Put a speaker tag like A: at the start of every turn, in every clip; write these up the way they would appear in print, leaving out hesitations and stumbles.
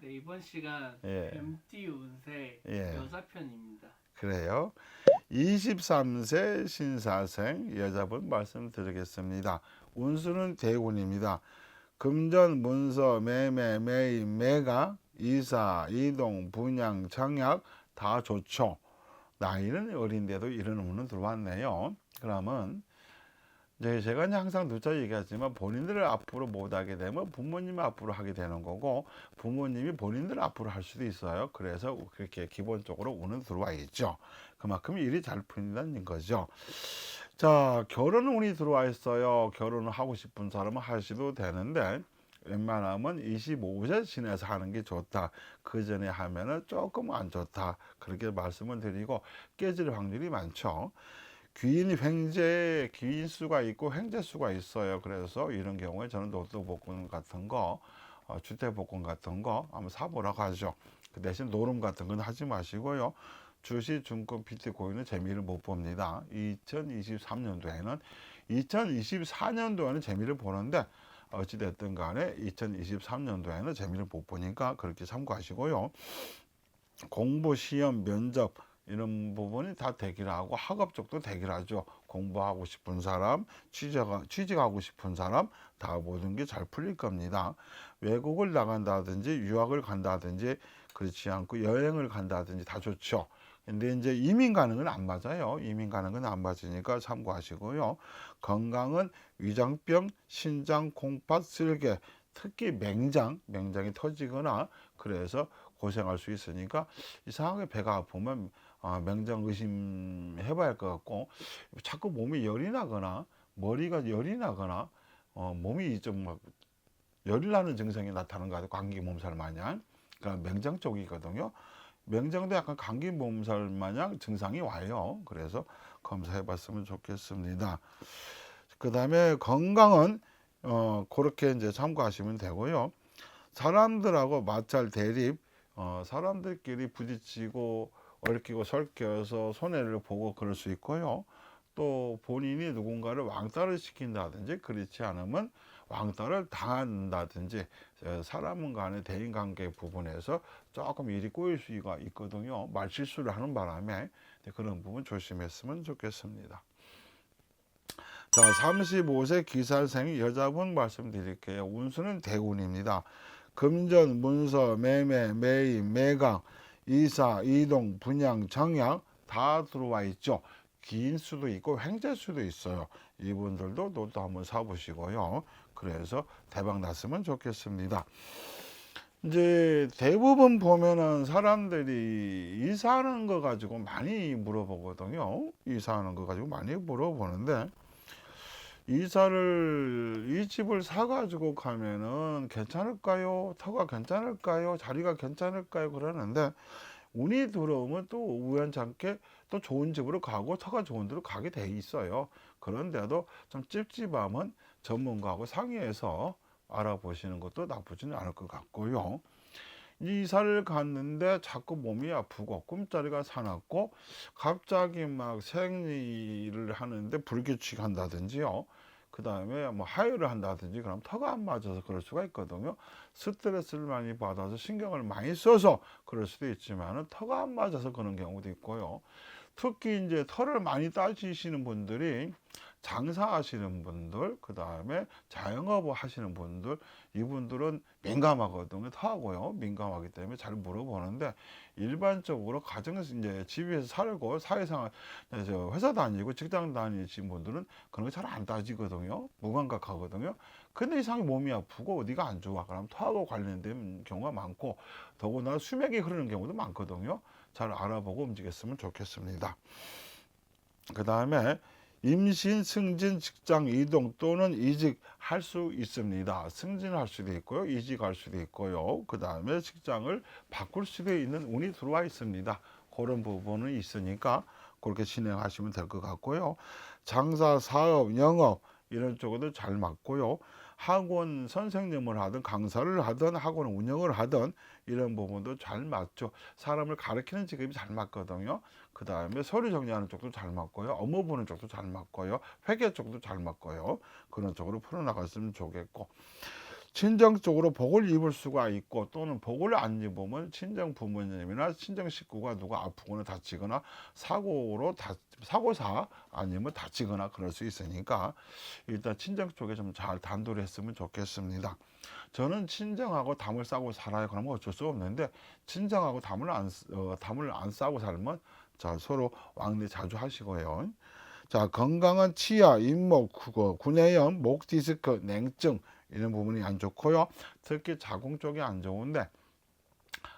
A: 네, 이번 시간
B: 예,
A: 뱀띠 운세
B: 예,
A: 여자 편입니다.
B: 그래요. 23세 신사생 여자분 말씀드리겠습니다. 운수는 대운입니다. 금전, 문서, 매매, 매임, 매각, 이사, 이동, 분양, 청약 다 좋죠. 나이는 어린데도 이런 운은 들어왔네요. 그러면 이제 제가 항상 누차 얘기하지만 본인들을 앞으로 못 하게 되면 부모님 앞으로 하게 되는 거고 부모님이 본인들 앞으로 할 수도 있어요. 그래서 그렇게 기본적으로 운은 들어와 있죠. 그만큼 일이 잘 풀린다는 거죠. 자, 결혼 운이 들어와 있어요. 결혼을 하고 싶은 사람은 하셔도 되는데 웬만하면 25세 지나서 하는 게 좋다. 그 전에 하면은 조금 안 좋다. 그렇게 말씀을 드리고 깨질 확률이 많죠. 귀인 횡재 귀인 수가 있고 횡재 수가 있어요. 그래서 이런 경우에 저는 노트복권 같은 거, 주택복권 같은 거 한번 사보라고 하죠. 그 대신 노름 같은 건 하지 마시고요. 주식, 증권, 비트코인은 재미를 못 봅니다. 2023년도에는 2024년도에는 재미를 보는데 어찌됐든 간에 2023년도에는 재미를 못 보니까 그렇게 참고하시고요. 공부, 시험, 면접 이런 부분이 다 대기하고 학업 쪽도 대기하죠. 공부하고 싶은 사람, 취직하고 싶은 사람 다 모든 게 잘 풀릴 겁니다. 외국을 나간다든지 유학을 간다든지 그렇지 않고 여행을 간다든지 다 좋죠. 근데 이제 이민 가는 건 안 맞아요. 이민 가는 건 안 맞으니까 참고하시고요. 건강은 위장병, 신장, 콩팥, 쓸개, 특히 맹장이 터지거나 그래서 고생할 수 있으니까 이상하게 배가 아프면 맹장 의심해봐야 할 것 같고 자꾸 몸이 열이 나거나 머리가 열이 나거나 몸이 좀 막 열이 나는 증상이 나타나는 것 같아요. 감기 몸살 마냥. 그러니까 맹장 쪽이거든요. 맹장도 약간 감기 몸살 마냥 증상이 와요. 그래서 검사해봤으면 좋겠습니다. 그 다음에 건강은 그렇게 이제 참고하시면 되고요. 사람들하고 마찰 대립, 사람들끼리 부딪히고 얽히고 설켜서 손해를 보고 그럴 수 있고요. 또 본인이 누군가를 왕따를 시킨다든지 그렇지 않으면 왕따를 당한다든지 사람 간의 대인관계 부분에서 조금 일이 꼬일 수가 있거든요. 말실수를 하는 바람에 그런 부분 조심했으면 좋겠습니다. 자, 35세 기사생 여자분 말씀드릴게요. 운수는 대운입니다. 금전, 문서, 매매, 매임, 매각, 이사, 이동, 분양, 청약 다 들어와 있죠. 긴 수도 있고 횡재 수도 있어요. 이분들도 노트 한번 사보시고요. 그래서 대박 났으면 좋겠습니다. 이제 대부분 보면은 사람들이 이사하는 거 가지고 많이 물어보거든요. 이사하는 거 가지고 많이 물어보는데 이 집을 사가지고 가면은 괜찮을까요? 터가 괜찮을까요? 자리가 괜찮을까요? 그러는데 운이 들어오면 또 우연찮게 또 좋은 집으로 가고 터가 좋은 데로 가게 돼 있어요. 그런데도 좀 찝찝하면 전문가하고 상의해서 알아보시는 것도 나쁘지는 않을 것 같고요. 이사를 갔는데 자꾸 몸이 아프고 꿈자리가 사납고 갑자기 막 생리를 하는데 불규칙 한다든지요. 그 다음에 뭐 하혈을 한다든지 그럼 터가 안 맞아서 그럴 수가 있거든요. 스트레스를 많이 받아서 신경을 많이 써서 그럴 수도 있지만은 터가 안 맞아서 그런 경우도 있고요. 특히 이제 털을 많이 따지시는 분들이 장사하시는 분들, 그 다음에 자영업 하시는 분들, 이분들은 민감하거든요. 터하고요. 민감하기 때문에 잘 물어보는데 일반적으로 가정에서 이제 집에서 살고 사회생활, 회사 다니고 직장 다니신 분들은 그런 거 잘 안 따지거든요. 무감각하거든요. 근데 이상하게 몸이 아프고 어디가 안 좋아. 그럼 토하고 관련된 경우가 많고 더구나 수맥이 흐르는 경우도 많거든요. 잘 알아보고 움직였으면 좋겠습니다. 그 다음에 임신, 승진, 직장 이동 또는 이직할 수 있습니다. 승진할 수도 있고요. 이직할 수도 있고요. 그 다음에 직장을 바꿀 수도 있는 운이 들어와 있습니다. 그런 부분은 있으니까 그렇게 진행하시면 될 것 같고요. 장사, 사업, 영업 이런 쪽에도 잘 맞고요. 학원 선생님을 하든 강사를 하든 학원 운영을 하든 이런 부분도 잘 맞죠. 사람을 가르치는 직업이 잘 맞거든요. 그 다음에 서류 정리하는 쪽도 잘 맞고요. 업무 보는 쪽도 잘 맞고요. 회계 쪽도 잘 맞고요. 그런 쪽으로 풀어나갔으면 좋겠고. 친정 쪽으로 복을 입을 수가 있고, 또는 복을 안 입으면 친정 부모님이나 친정 식구가 누가 아프거나 다치거나 사고사 아니면 다치거나 그럴 수 있으니까 일단 친정 쪽에 좀 잘 단도를 했으면 좋겠습니다. 저는 친정하고 담을 싸고 살아요. 그러면 어쩔 수 없는데, 친정하고 담을 안 싸고 살면 자, 서로 왕래 자주 하시고요. 자, 건강은 치아, 잇목, 구내염, 목 디스크, 냉증 이런 부분이 안 좋고요. 특히 자궁 쪽이 안 좋은데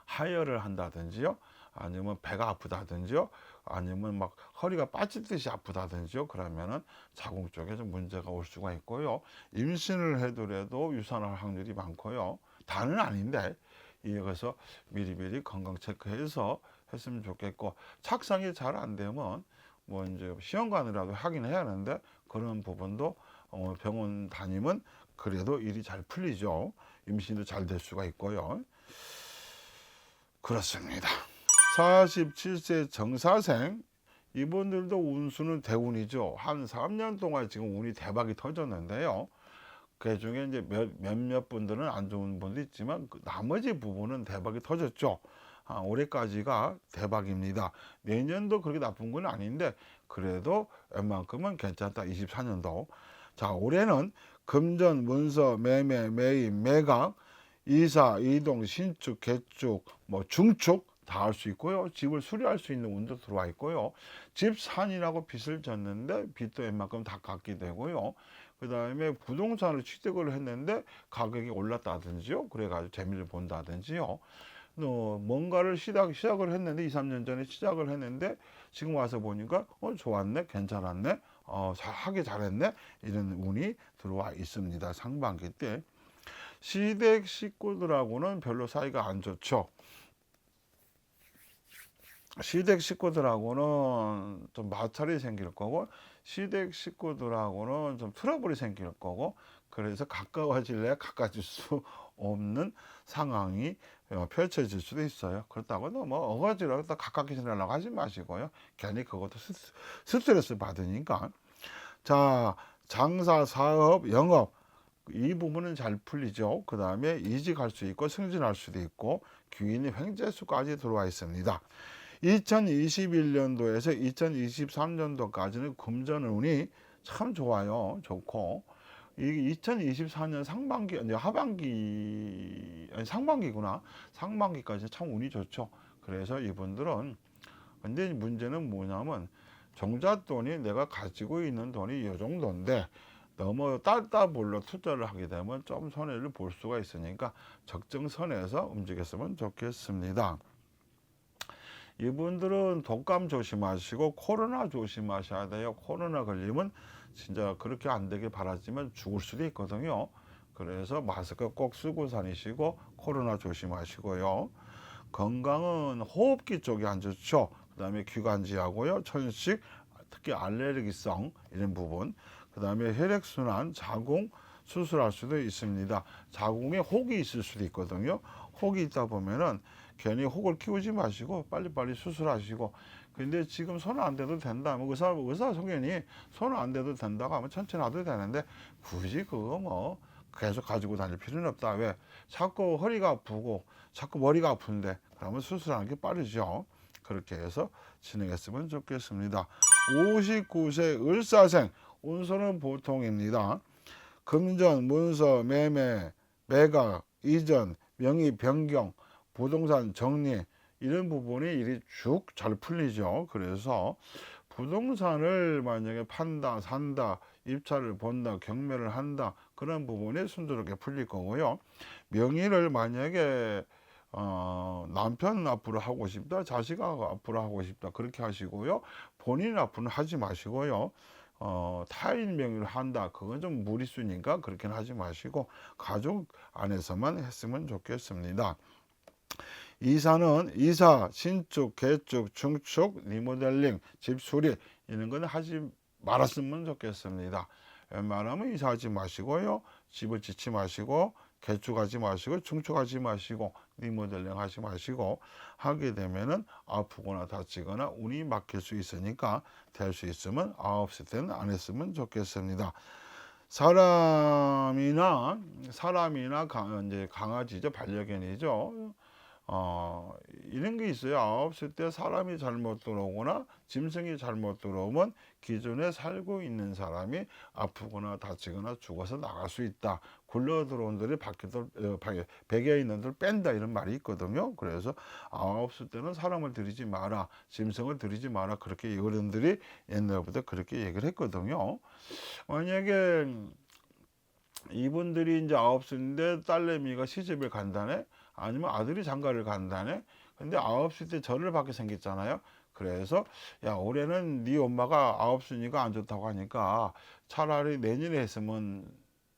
B: 하혈을 한다든지요, 아니면 배가 아프다든지요, 아니면 막 허리가 빠질 듯이 아프다든지요, 그러면은 자궁 쪽에 좀 문제가 올 수가 있고요. 임신을 해더라도 유산할 확률이 많고요. 다는 아닌데, 그래서 미리미리 건강 체크해서 했으면 좋겠고, 착상이 잘 안 되면 뭐 이제 시험관이라도 하긴 해야 하는데, 그런 부분도 병원 다니면 그래도 일이 잘 풀리죠. 임신도 잘 될 수가 있고요. 그렇습니다. 47세 정사생, 이분들도 운수는 대운이죠. 한 3년 동안 지금 운이 대박이 터졌는데요. 그 중에 이제 몇몇 분들은 안 좋은 분도 있지만 나머지 부분은 대박이 터졌죠. 올해까지가 대박입니다. 내년도 그렇게 나쁜 건 아닌데 그래도 웬만큼은 괜찮다. 24년도. 자, 올해는 금전, 문서, 매매, 매입, 매각, 이사, 이동, 신축, 개축, 뭐 중축 다 할 수 있고요. 집을 수리할 수 있는 운도 들어와 있고요. 집 산이라고 빚을 졌는데 빚도 웬만큼 다 갚게 되고요. 그 다음에 부동산을 취득을 했는데 가격이 올랐다든지요. 그래가지고 재미를 본다든지요. 뭔가를 시작을 했는데 2, 3년 전에 시작을 했는데 지금 와서 보니까 좋았네, 괜찮았네, 하기 잘했네, 이런 운이 들어와 있습니다. 상반기 때. 시댁 식구들하고는 별로 사이가 안 좋죠. 시댁 식구들하고는 좀 마찰이 생길 거고, 시댁 식구들하고는 좀 트러블이 생길 거고, 그래서 가까워질래 가까워질 수 없는 상황이 펼쳐질 수도 있어요. 그렇다고 뭐 어거지로 또 가깝게 지내려고 하지 마시고요. 괜히 그것도 스트레스 받으니까. 자, 장사, 사업, 영업 이 부분은 잘 풀리죠. 그 다음에 이직할 수 있고 승진할 수도 있고 귀인이 횡재수까지 들어와 있습니다. 2021년도에서 2023년도까지는 금전운이 참 좋아요. 좋고, 이 2024년 상반기, 아니 상반기구나. 상반기까지 참 운이 좋죠. 그래서 이분들은, 근데 문제는 뭐냐면 종잣돈이 내가 가지고 있는 돈이 이 정도인데 너무 딸따블로 투자를 하게 되면 좀 손해를 볼 수가 있으니까 적정선에서 움직였으면 좋겠습니다. 이분들은 독감 조심하시고 코로나 조심하셔야 돼요. 코로나 걸리면 진짜 그렇게 안 되길 바라지만 죽을 수도 있거든요. 그래서 마스크 꼭 쓰고 다니시고 코로나 조심하시고요. 건강은 호흡기 쪽이 안 좋죠. 그 다음에 기관지하고요, 천식, 특히 알레르기성 이런 부분, 그 다음에 혈액순환, 자궁 수술할 수도 있습니다. 자궁에 혹이 있을 수도 있거든요. 혹이 있다 보면은 괜히 혹을 키우지 마시고 빨리빨리 수술하시고, 근데 지금 손 안 대도 된다, 뭐 의사 소견이 손 안 대도 된다고 하면 천천히 놔도 되는데 굳이 그거 뭐 계속 가지고 다닐 필요는 없다. 왜? 자꾸 허리가 아프고 자꾸 머리가 아픈데 그러면 수술하는 게 빠르죠. 그렇게 해서 진행했으면 좋겠습니다. 59세 을사생, 운수는 보통입니다. 금전, 문서, 매매, 매각, 이전, 명의 변경, 부동산 정리 이런 부분이 일이 쭉 잘 풀리죠. 그래서 부동산을 만약에 판다, 산다, 입찰을 본다, 경매를 한다, 그런 부분이 순조롭게 풀릴 거고요. 명의를 만약에 남편 앞으로 하고 싶다, 자식 앞으로 하고 싶다, 그렇게 하시고요. 본인 앞으로는 하지 마시고요. 타인 명의로 한다, 그건 좀 무리수니까 그렇게는 하지 마시고 가족 안에서만 했으면 좋겠습니다. 이사는 이사, 신축, 개축, 중축, 리모델링, 집 수리 이런 건 하지 말았으면 좋겠습니다. 웬만하면 이사하지 마시고요, 집을 짓지 마시고, 개축하지 마시고, 중축하지 마시고, 리모델링 하지 마시고, 하게 되면은 아프거나 다치거나 운이 막힐 수 있으니까 될 수 있으면 9시 때는 안 했으면 좋겠습니다. 사람이나 이제 강아지죠. 반려견이죠. 이런 게 있어요. 9시 때 사람이 잘못 들어오거나 짐승이 잘못 들어오면 기존에 살고 있는 사람이 아프거나 다치거나 죽어서 나갈 수 있다. 굴러 들어온 들이 베개 있는 들 뺀다, 이런 말이 있거든요. 그래서 9시 때는 사람을 들이지 마라, 짐승을 들이지 마라, 그렇게 어른들이 옛날부터 그렇게 얘기를 했거든요. 만약에 이분들이 이제 9시인데 딸내미가 시집을 간다네, 아니면 아들이 장가를 간다네. 근데 9시 때 절을 받게 생겼잖아요. 그래서 야, 올해는 네 엄마가 9시니까 안 좋다고 하니까 차라리 내년에 했으면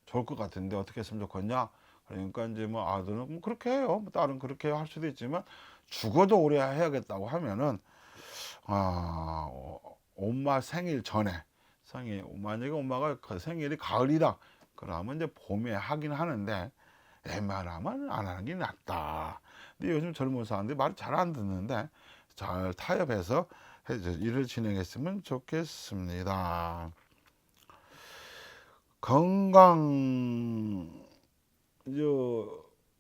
B: 좋을 것 같은데 어떻게 했으면 좋겠냐. 그러니까 이제 뭐 아들은 뭐 그렇게 해요. 뭐 딸은 그렇게 할 수도 있지만 죽어도 올해 해야겠다고 하면은 엄마 생일 전에, 만약에 엄마가 그 생일이 가을이다 그러면 이제 봄에 하긴 하는데 웬만하면 안 하는 게 낫다. 근데 요즘 젊은 사람들이 말 잘 안 듣는데 잘 타협해서 일을 진행했으면 좋겠습니다.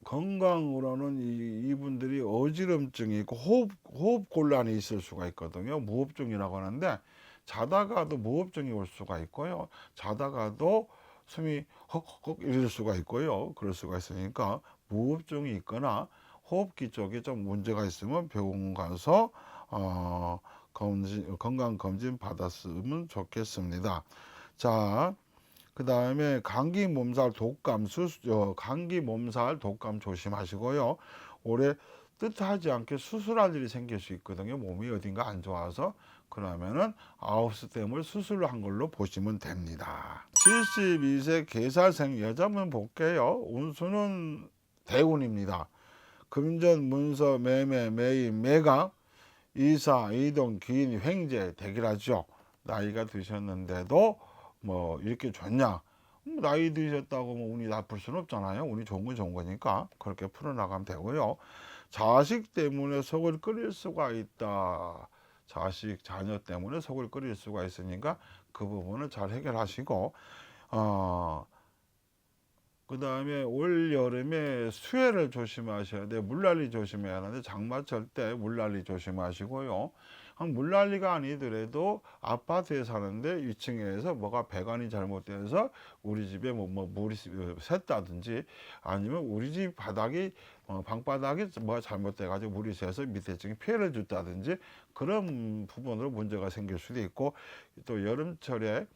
B: 건강으로는 이분들이 어지럼증이 있고 호흡 곤란이 있을 수가 있거든요. 무호흡증이라고 하는데 자다가도 무호흡증이 올 수가 있고요. 자다가도 숨이 헉헉 이럴 수가 있고요. 그럴 수가 있으니까 무호흡증이 있거나 호흡기 쪽에 좀 문제가 있으면 병원 가서 건강 검진 받았으면 좋겠습니다. 자, 그 다음에 감기 몸살 독감 조심하시고요. 올해 뜻하지 않게 수술할 일이 생길 수 있거든요. 몸이 어딘가 안 좋아서. 그러면은 9시 때문에 수술을 한 걸로 보시면 됩니다. 72세 계살생 여자분 볼게요. 운수는 대운입니다. 금전, 문서, 매매, 매입, 매각, 이사, 이동, 기인, 횡재 대기하죠. 나이가 드셨는데도 뭐 이렇게 좋냐? 나이 드셨다고 뭐 운이 나쁠 수는 없잖아요. 운이 좋은 건 좋은 거니까 그렇게 풀어나가면 되고요. 자식 때문에 속을 끓일 수가 있다. 자녀 때문에 속을 끓일 수가 있으니까 그 부분을 잘 해결하시고, 그 다음에 올 여름에 수해를 조심하셔야 돼요. 물난리 조심해야 하는데 장마철 때 물난리 조심하시고요. 물난리가 아니더라도 아파트에 사는데 2층에서 뭐가 배관이 잘못돼서 우리 집에 뭐 물이 샜다든지, 아니면 우리 집 바닥이 방바닥이 뭐가 잘못돼 가지고 물이 새서 밑에 층에 피해를 줬다든지, 그런 부분으로 문제가 생길 수도 있고, 또 여름철에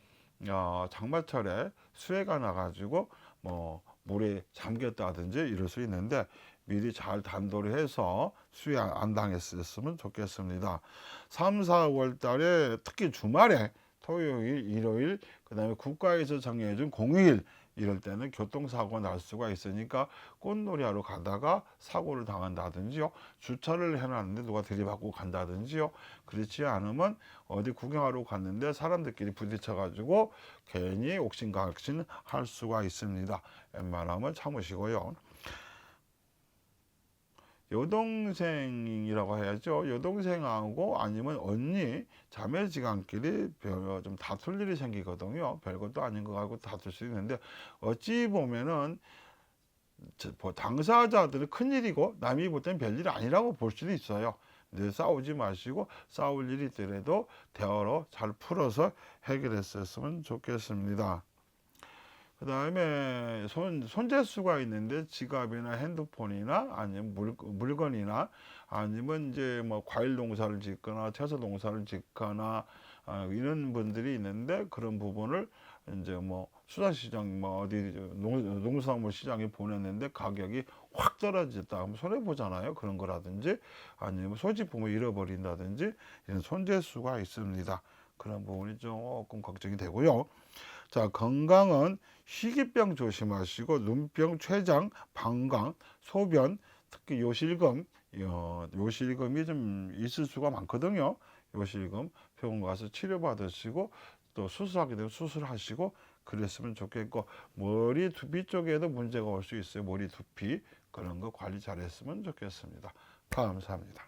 B: 장마철에 수해가 나가지고 뭐 물에 잠겼다든지 이럴 수 있는데 미리 잘 단도를 해서 수해 안 당했으면 좋겠습니다. 3, 4월 달에 특히 주말에 토요일, 일요일, 그 다음에 국가에서 정해준 공휴일, 이럴 때는 교통사고 날 수가 있으니까 꽃놀이하러 가다가 사고를 당한다든지요, 주차를 해놨는데 누가 들이받고 간다든지요, 그렇지 않으면 어디 구경하러 갔는데 사람들끼리 부딪혀 가지고 괜히 옥신각신 할 수가 있습니다. 웬만하면 참으시고요. 여동생이라고 해야죠. 여동생하고 아니면 언니, 자매지간끼리 좀 다툴 일이 생기거든요. 별것도 아닌 거 가지고 다툴 수 있는데, 어찌 보면은 당사자들은 큰일이고 남이 볼 땐 별일이 아니라고 볼 수도 있어요. 근데 싸우지 마시고 싸울 일이 있더라도 대화로 잘 풀어서 해결했었으면 좋겠습니다. 그 다음에 손재수가 있는데 지갑이나 핸드폰이나 아니면 물건이나 아니면 이제 뭐 과일 농사를 짓거나 채소 농사를 짓거나 이런 분들이 있는데, 그런 부분을 이제 뭐 수산시장 뭐 어디 농수산물 시장에 보냈는데 가격이 확 떨어졌다 하면 손해 보잖아요. 그런 거라든지 아니면 소지품을 잃어버린다든지 이런 손재수가 있습니다. 그런 부분이 조금 걱정이 되고요. 자, 건강은 희귀병 조심하시고 눈병, 췌장, 방광, 소변, 특히 요실금이 좀 있을 수가 많거든요. 요실금 병원 가서 치료받으시고 또 수술하게 되면 수술하시고 그랬으면 좋겠고, 머리 두피 쪽에도 문제가 올 수 있어요. 머리 두피, 그런 거 관리 잘했으면 좋겠습니다. 감사합니다.